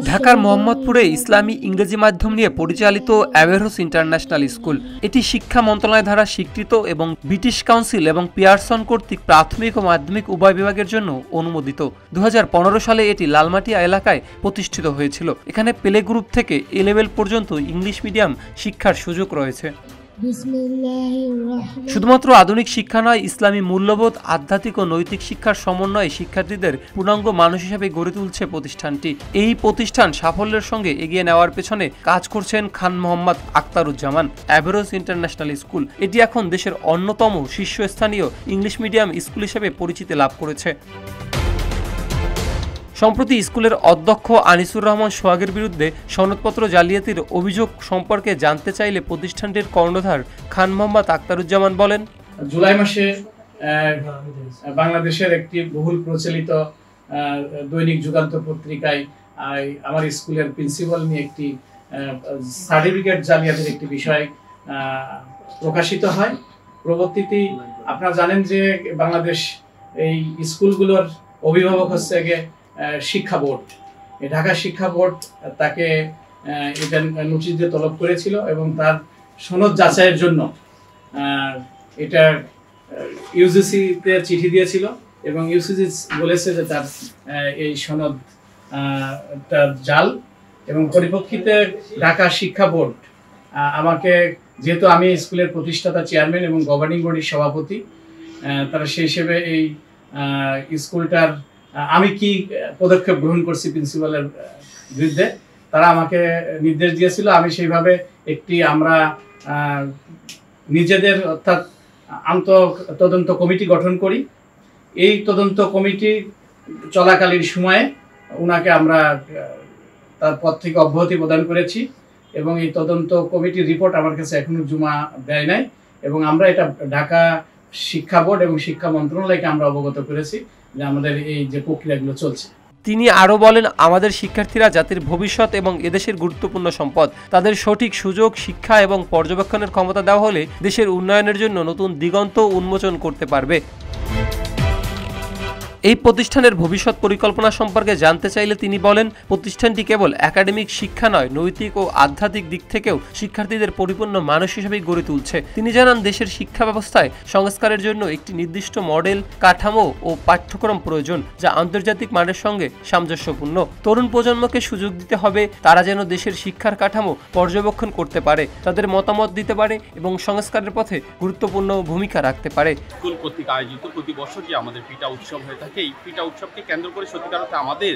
ঢাকার মোহাম্মদপুরে ইসলামী ইংরেজি মাধ্যম নিয়ে পরিচালিত অ্যাভেরোস ইন্টারন্যাশনাল স্কুল এটি শিক্ষা মন্ত্রণালয় দ্বারা স্বীকৃত এবং ব্রিটিশ কাউন্সিল এবং পিয়ারসন কর্তৃক প্রাথমিক ও মাধ্যমিক উভয় বিভাগের জন্য অনুমোদিত। 2015 সালে এটি লালমাটিয়া এলাকায় প্রতিষ্ঠিত হয়েছিল। এখানে প্লে গ্রুপ থেকে এ লেভেল পর্যন্ত ইংলিশ মিডিয়াম শিক্ষার সুযোগ রয়েছে। শুধুমাত্র আধুনিক শিক্ষা নয়, ইসলামী মূল্যবোধ, আধ্যাত্মিক ও নৈতিক শিক্ষার সমন্বয়ে শিক্ষার্থীদের পূর্ণাঙ্গ মানুষ হিসেবে গড়ে তুলছে প্রতিষ্ঠানটি। এই প্রতিষ্ঠান সাফল্যের সঙ্গে এগিয়ে নেওয়ার পেছনে কাজ করছেন খান মোহাম্মদ আখতারুজ্জামান। অ্যাভেরোস ইন্টারন্যাশনাল স্কুল এটি এখন দেশের অন্যতম শীর্ষস্থানীয় ইংলিশ মিডিয়াম স্কুল হিসেবে পরিচিতি লাভ করেছে। সম্প্রতি স্কুলের অধ্যক্ষ আনিসুর রহমান সোহাগের বিরুদ্ধে সনদপত্র জালিয়াতির অভিযোগ সম্পর্কে জানতে চাইলে প্রতিষ্ঠানটির কর্ণধার খান মোহাম্মদ আখতারুজ্জামান বলেন, জুলাই মাসে বাংলাদেশের একটি বহুল প্রচলিত দৈনিক যুগান্তর পত্রিকায় আমার স্কুলের প্রিন্সিপাল নিয়ে একটি সার্টিফিকেট জালিয়াতির একটি বিষয় প্রকাশিত হয়। পরবর্তীতে আপনারা জানেন যে বাংলাদেশ এই স্কুলগুলোর অভিভাবক হচ্ছে শিক্ষা বোর্ড। ঢাকা শিক্ষা বোর্ড তাকে এটা নোটিশ দিয়ে তলব করেছিল এবং তার সনদ যাচাইয়ের জন্য এটা ইউজিসিতে চিঠি দিয়েছিল এবং ইউজিসি বলেছে যে তার এই সনদ জাল। এবং পরিপ্রেক্ষিতে ঢাকা শিক্ষা বোর্ড আমাকে, যেহেতু আমি স্কুলের প্রতিষ্ঠাতা চেয়ারম্যান এবং গভর্নিং বডির সভাপতি, তারা সেই হিসেবে এই স্কুলটার আমি কি পদক্ষেপ গ্রহণ করছি প্রিন্সিপালের বিরুদ্ধে তারা আমাকে নির্দেশ দিয়েছিল। আমি সেইভাবে আমরা নিজেদের অর্থাৎ তদন্ত কমিটি গঠন করি। এই তদন্ত কমিটি চলাকালীন সময়ে ওনাকে আমরা তার পদ থেকে অব্যাহতি প্রদান করেছি এবং এই তদন্ত কমিটির রিপোর্ট আমার কাছে এখনো জমা দেয় নাই এবং আমরা এটা ঢাকা শিক্ষা বোর্ড এবং শিক্ষা মন্ত্রণালয়কে আমরা অবগত করেছি যে আমাদের এই যে প্রক্রিয়াগুলো চলছে। তিনি আরও বলেন, আমাদের শিক্ষার্থীরা জাতির ভবিষ্যৎ এবং এদেশের গুরুত্বপূর্ণ সম্পদ। তাদের সঠিক সুযোগ, শিক্ষা এবং পর্যবেক্ষণের ক্ষমতা দেওয়া হলে দেশের উন্নয়নের জন্য নতুন দিগন্ত উন্মোচন করতে পারবে। এই প্রতিষ্ঠানের ভবিষ্যৎ পরিকল্পনা সম্পর্কে জানতে চাইলে তিনি বলেন, প্রতিষ্ঠানটি কেবল একাডেমিক শিক্ষা নয়, নৈতিক ও আধ্যাত্মিক দিক থেকেও শিক্ষার্থীদের পরিপূর্ণ মানুষ হিসেবে গড়ে তুলছে। তিনি জানান, দেশের শিক্ষা ব্যবস্থায় সংস্কারের জন্য একটি নির্দিষ্ট মডেল, কাঠামো ও পাঠ্যক্রম প্রয়োজন, যা আন্তর্জাতিক মানের সঙ্গে সামঞ্জস্যপূর্ণ। তরুণ প্রজন্মকে সুযোগ দিতে হবে, তারা যেন দেশের শিক্ষার কাঠামো পর্যবেক্ষণ করতে পারে, তাদের মতামত দিতে পারে এবং সংস্কারের পথে গুরুত্বপূর্ণ ভূমিকা রাখতে পারে। স্কুল কর্তৃক আয়োজিত প্রতি বছর যে আমাদের পিটা উৎসব হয়ে থাকে, এই পিটা উৎসবকে কেন্দ্র করে সত্যিকার অর্থে আমাদের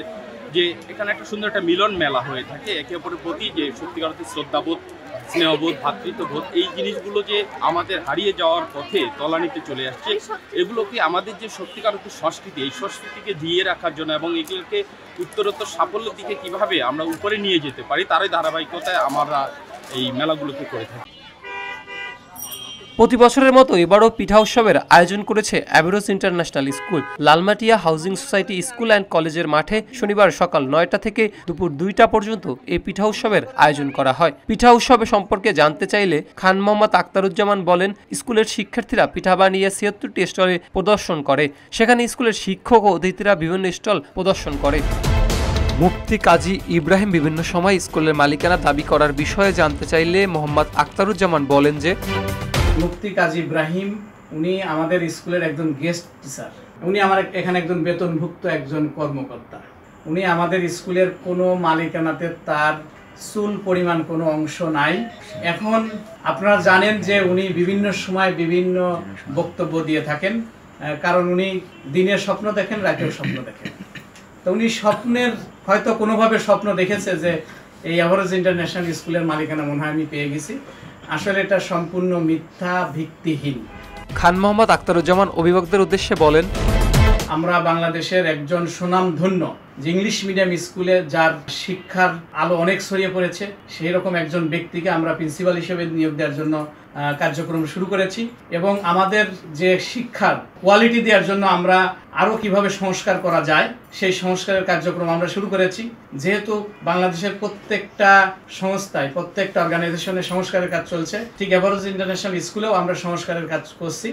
যে এখানে একটা সুন্দর একটা মিলন মেলা হয়ে থাকে, একে অপরের প্রতি যে সত্যিকার অর্থে শ্রদ্ধাবোধ, স্নেহবোধ, ভ্রাতৃত্ববোধ, এই জিনিসগুলো যে আমাদের হারিয়ে যাওয়ার পথে তলানিতে চলে আসছে, এগুলোকে আমাদের যে সত্যিকার অর্থে সংস্কৃতি, এই সংস্কৃতিকে দিয়ে রাখার জন্য এবং এগুলোকে উত্তরোত্তর সাফল্যের দিকে কিভাবে আমরা উপরে নিয়ে যেতে পারি, তারই ধারাবাহিকতায় আমরা এই মেলাগুলোকে করে থাকি। প্রতি বছরের মতো এবারও পিঠা উৎসবের আয়োজন করেছে Averroes international school. Lalmatia housing society school and কলেজের মাঠে শনিবার সকাল 9টা থেকে দুপুর 2টা পর্যন্ত এই পিঠা উৎসবের আয়োজন করা হয়। পিঠা উৎসবে সম্পর্কে জানতে চাইলে খান মোহাম্মদ আখতারুজ্জামান বলেন, স্কুলের শিক্ষার্থীরা পিঠা বানিয়ে 76টি স্টলে প্রদর্শন করে। সেখানে স্কুলের শিক্ষক ও অতিথিরা বিভিন্ন স্টল প্রদর্শন করে। মুফতি কাজী ইব্রাহিম বিভিন্ন সময় স্কুলের মালিকানা দাবি করার বিষয়ে জানতে চাইলে মোহাম্মদ আখতারুজ্জামান বলেন যে, মুফতি কাজী ইব্রাহিম উনি আমাদের স্কুলের একজন গেস্ট টিচার। উনি আমার এখানে একজন বেতনভুক্ত একজন কর্মকর্তা। উনি আমাদের স্কুলের কোনো মালিকানাতে তার চুল পরিমাণ কোনো অংশ নাই। এখন আপনারা জানেন যে উনি বিভিন্ন সময় বিভিন্ন বক্তব্য দিয়ে থাকেন, কারণ উনি দিনের স্বপ্ন দেখেন, রাতেও স্বপ্ন দেখেন। তো উনি স্বপ্নের হয়তো কোনোভাবে স্বপ্ন দেখেছে যে এই অ্যাভেরোস ইন্টারন্যাশনাল স্কুলের মালিকানা মনে হয় আমি পেয়ে গেছি। আসলে এটা সম্পূর্ণ মিথ্যা, ভিত্তিহীন। খান মোহাম্মদ আখতারুজ্জামান অভিভাবকদের উদ্দেশ্যে বলেন, আমরা বাংলাদেশের একজন সুনামধন্য যে ইংলিশ মিডিয়াম স্কুলে যার শিক্ষার আলো অনেক ছড়িয়ে পড়েছে, সেই রকম একজন ব্যক্তিকে আমরা প্রিন্সিপাল হিসেবে নিয়োগ দেওয়ার জন্য কার্যক্রম শুরু করেছি এবং আমাদের যে শিক্ষার কোয়ালিটি দেওয়ার জন্য আমরা আরও কিভাবে সংস্কার করা যায় সেই সংস্কারের কার্যক্রম আমরা শুরু করেছি। যেহেতু বাংলাদেশের প্রত্যেকটা সংস্থায়, প্রত্যেকটা অর্গানাইজেশনে সংস্কারের কাজ চলছে, ঠিক অ্যাভেরোস ইন্টারন্যাশনাল স্কুলেও আমরা সংস্কারের কাজ করছি।